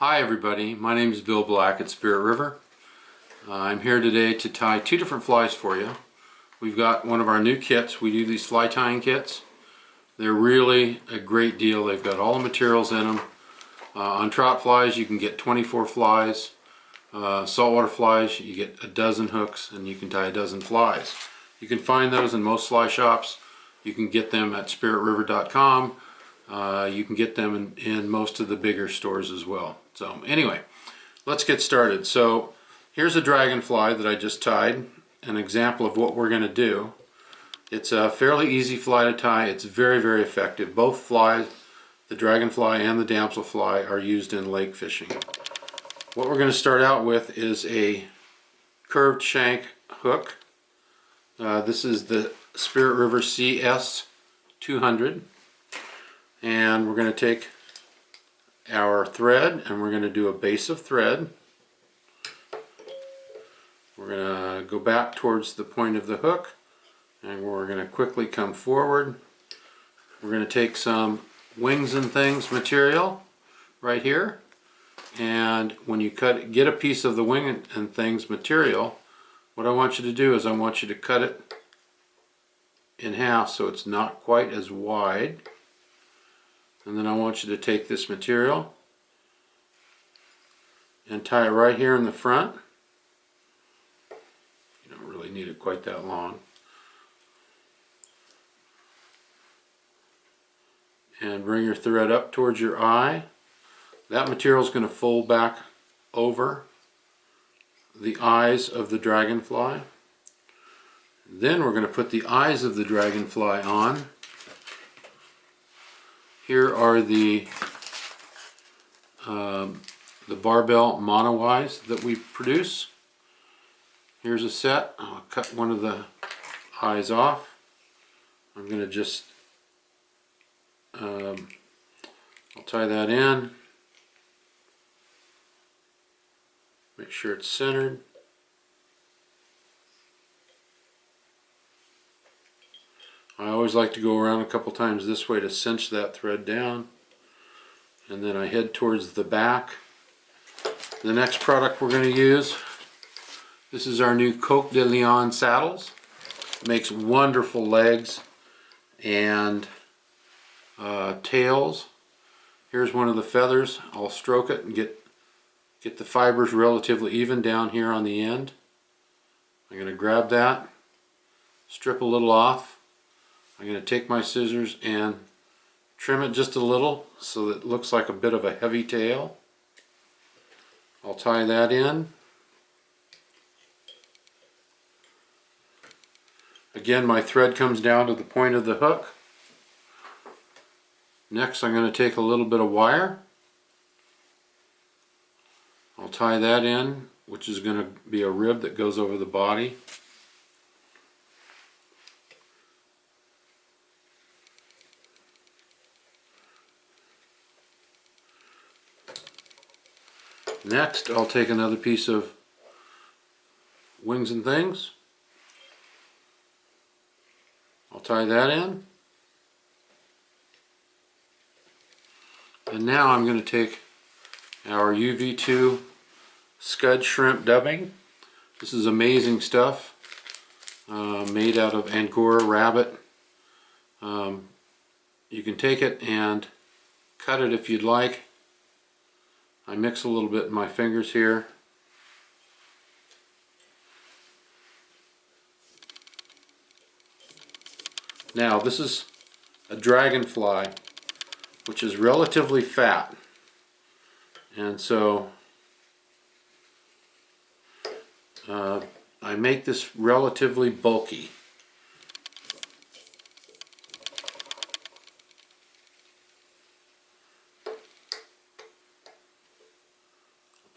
Hi everybody, my name is Bill Black at Spirit River. I'm here today to tie two different flies for you. We've got one of our new kits. We do these fly tying kits. They're really a great deal. They've got all the materials in them. On trout flies you can get 24 flies. Saltwater flies you get a dozen hooks and you can tie a dozen flies. You can find those in most fly shops. You can get them at spiritriver.com. You can get them in most of the bigger stores as well. So anyway, let's get started. So here's a dragonfly that I just tied, an example of what we're going to do. It's a fairly easy fly to tie. It's very, very effective. Both flies, the dragonfly and the damselfly, are used in lake fishing. What we're going to start out with is a curved shank hook. This is the Spirit River CS 200. And we're going to take our thread and we're going to do a base of thread. We're going to go back towards the point of the hook and we're going to quickly come forward. We're going to take some wings and things material right here, and when you get a piece of the wing and things material, what I want you to do is I want you to cut it in half so it's not quite as wide. And then I want you to take this material and tie it right here in the front. You don't really need it quite that long. And bring your thread up towards your eye. That material is going to fold back over the eyes of the dragonfly. Then we're going to put the eyes of the dragonfly on. Here are the barbell mono eyes that we produce. Here's a set. I'll cut one of the eyes off. I'm going to just I'll tie that in. Make sure it's centered. I always like to go around a couple times this way to cinch that thread down, and then I head towards the back. The next product we're going to use, this is our new Coq de Leon saddles. It makes wonderful legs and tails. Here's one of the feathers. I'll stroke it and get the fibers relatively even down here on the end. I'm going to grab that, strip a little off. I'm going to take my scissors and trim it just a little so that it looks like a bit of a heavy tail. I'll tie that in. Again, my thread comes down to the point of the hook. Next, I'm going to take a little bit of wire. I'll tie that in, which is going to be a rib that goes over the body. Next, I'll take another piece of wings and things. I'll tie that in. And now I'm going to take our UV2 scud shrimp dubbing. This is amazing stuff, made out of Angora rabbit. You can take it and cut it if you'd like. I mix a little bit in my fingers here. Now this is a dragonfly, which is relatively fat, and so I make this relatively bulky.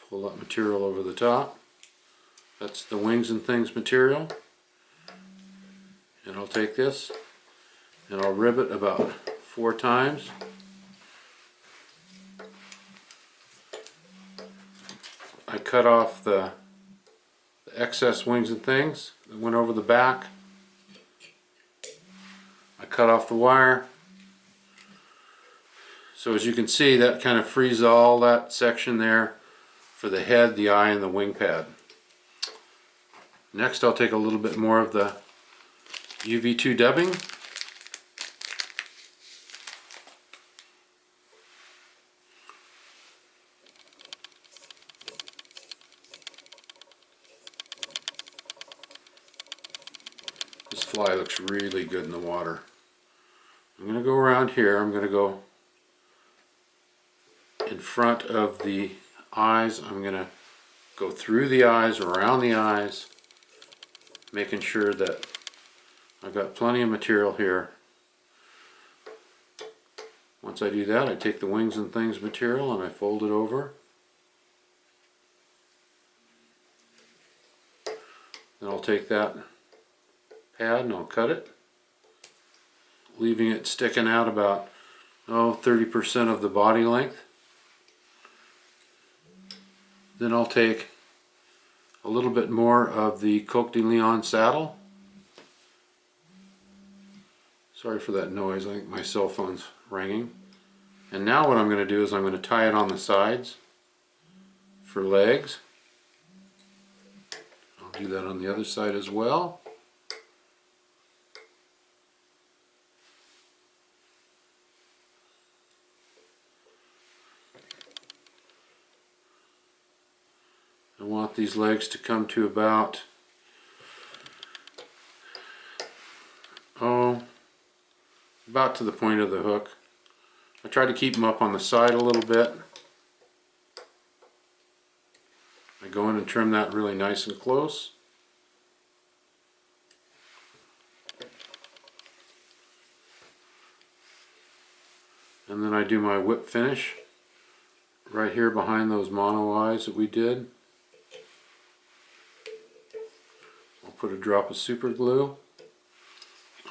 Pull that material over the top. That's the wings and things material. And I'll take this and I'll rib it about 4 times. I cut off the excess wings and things that went over the back. I cut off the wire. So as you can see, that kind of frees all that section there for the head, the eye, and the wing pad. Next, I'll take a little bit more of the UV2 dubbing. This fly looks really good in the water. I'm going to go around here. I'm going to go in front of the eyes. I'm going to go through the eyes, around the eyes, making sure that I've got plenty of material here. Once I do that, I take the wings and things material and I fold it over. Then I'll take that pad and I'll cut it, leaving it sticking out about 30% of the body length. Then I'll take a little bit more of the Coq de Leon saddle. Sorry for that noise, I think my cell phone's ringing. And now what I'm going to do is I'm going to tie it on the sides for legs. I'll do that on the other side as well. I want these legs to come to about to the point of the hook. I try to keep them up on the side a little bit. I go in and trim that really nice and close. And then I do my whip finish right here behind those mono eyes that we did. I'll put a drop of super glue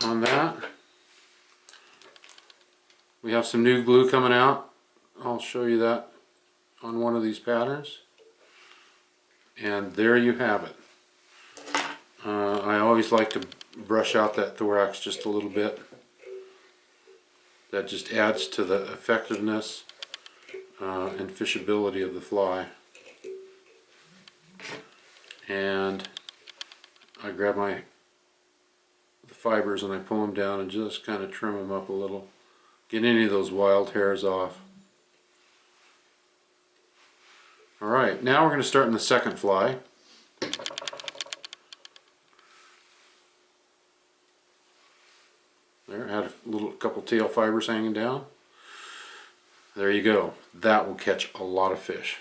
on that. We have some new glue coming out. I'll show you that on one of these patterns. And there you have it. I always like to brush out that thorax just a little bit. That just adds to the effectiveness and fishability of the fly. And I grab the fibers and I pull them down and just kind of trim them up a little. Get any of those wild hairs off. Alright, now we're going to start in the second fly. There, had a couple tail fibers hanging down. There you go. That will catch a lot of fish.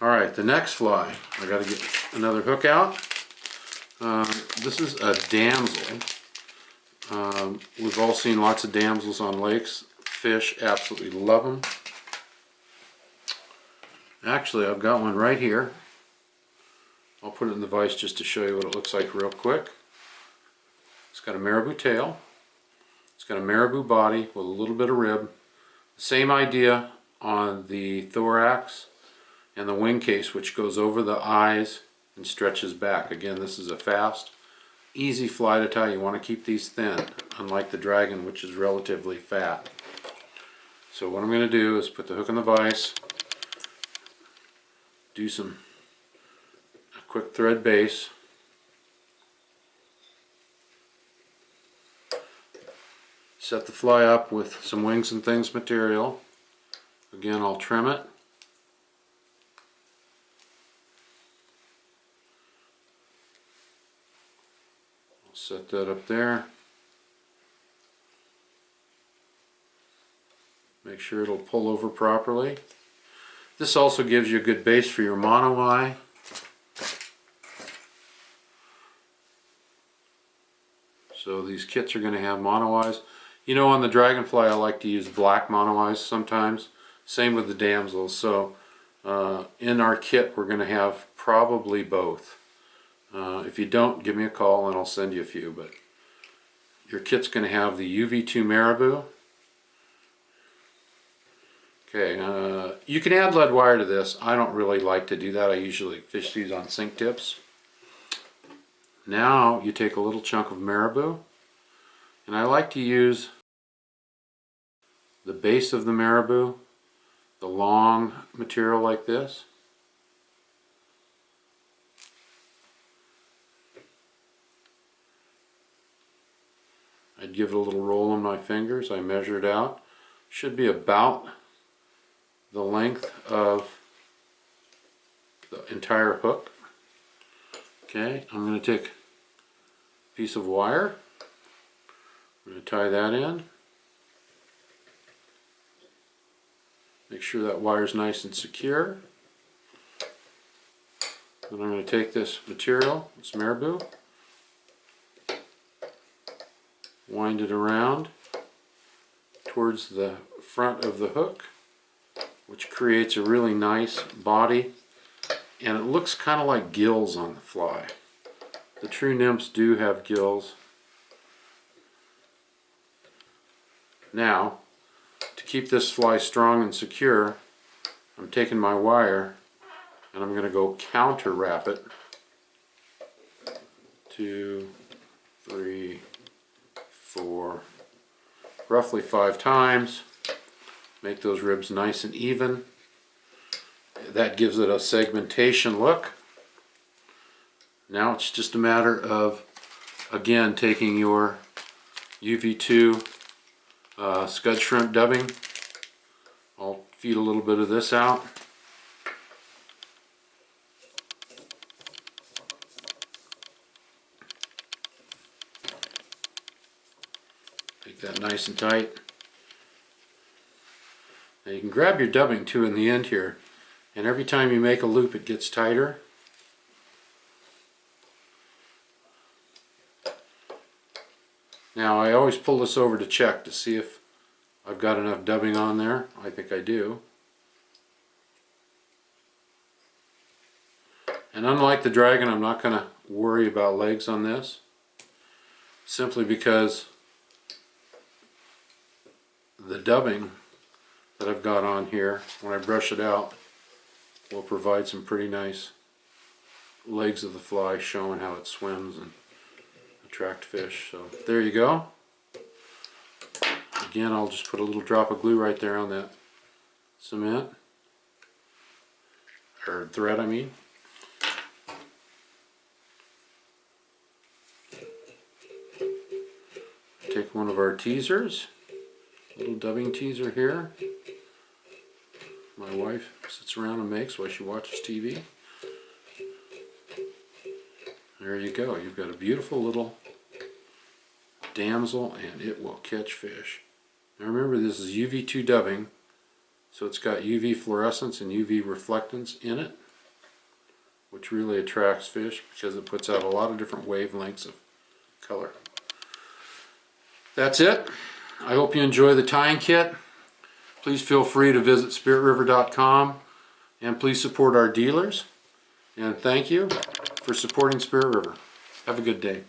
Alright, the next fly. I got to get another hook out. This is a damsel. We've all seen lots of damsels on lakes. Fish absolutely love them. Actually, I've got one right here. I'll put it in the vise just to show you what it looks like real quick. It's got a marabou tail. It's got a marabou body with a little bit of rib. Same idea on the thorax and the wing case, which goes over the eyes and stretches back. Again, this is a fast, easy fly to tie. You want to keep these thin, unlike the dragon, which is relatively fat. So what I'm going to do is put the hook in the vise, do a quick thread base, set the fly up with some wings and things material. Again, I'll trim it. I'll set that up there. Make sure it'll pull over properly. This also gives you a good base for your mono eye. So these kits are going to have mono eyes. You know, on the dragonfly I like to use black mono eyes sometimes. Same with the damsels. So in our kit we're going to have probably both. If you don't, give me a call and I'll send you a few. But your kit's going to have the UV2 marabou. Okay, you can add lead wire to this. I don't really like to do that. I usually fish these on sink tips. Now you take a little chunk of marabou, and I like to use the base of the marabou, the long material like this. I'd give it a little roll on my fingers. I measure it out. Should be about the length of the entire hook. Okay, I'm going to take a piece of wire. I'm going to tie that in. Make sure that wire is nice and secure. Then I'm going to take this material, this marabou, wind it around towards the front of the hook, which creates a really nice body, and it looks kind of like gills on the fly. The true nymphs do have gills. Now, to keep this fly strong and secure, I'm taking my wire and I'm going to go counter wrap it 2, 3, 4, roughly 5 times. Make those ribs nice and even. That gives it a segmentation look. Now it's just a matter of, again, taking your UV2 scud shrimp dubbing. I'll feed a little bit of this out. Make that nice and tight. Now you can grab your dubbing too in the end here, and every time you make a loop it gets tighter. Now I always pull this over to check to see if I've got enough dubbing on there. I think I do. And unlike the dragon, I'm not going to worry about legs on this, simply because the dubbing that I've got on here, when I brush it out, will provide some pretty nice legs of the fly, showing how it swims and attract fish. So there you go. Again, I'll just put a little drop of glue right there on that cement, or thread I mean. Take one of our teasers, little dubbing teaser here. My wife sits around and makes while she watches TV. There you go. You've got a beautiful little damsel, and it will catch fish. Now remember, this is UV2 dubbing, so it's got UV fluorescence and UV reflectance in it, which really attracts fish because it puts out a lot of different wavelengths of color. That's it. I hope you enjoy the tying kit. Please feel free to visit spiritriver.com, and please support our dealers. And thank you for supporting Spirit River. Have a good day.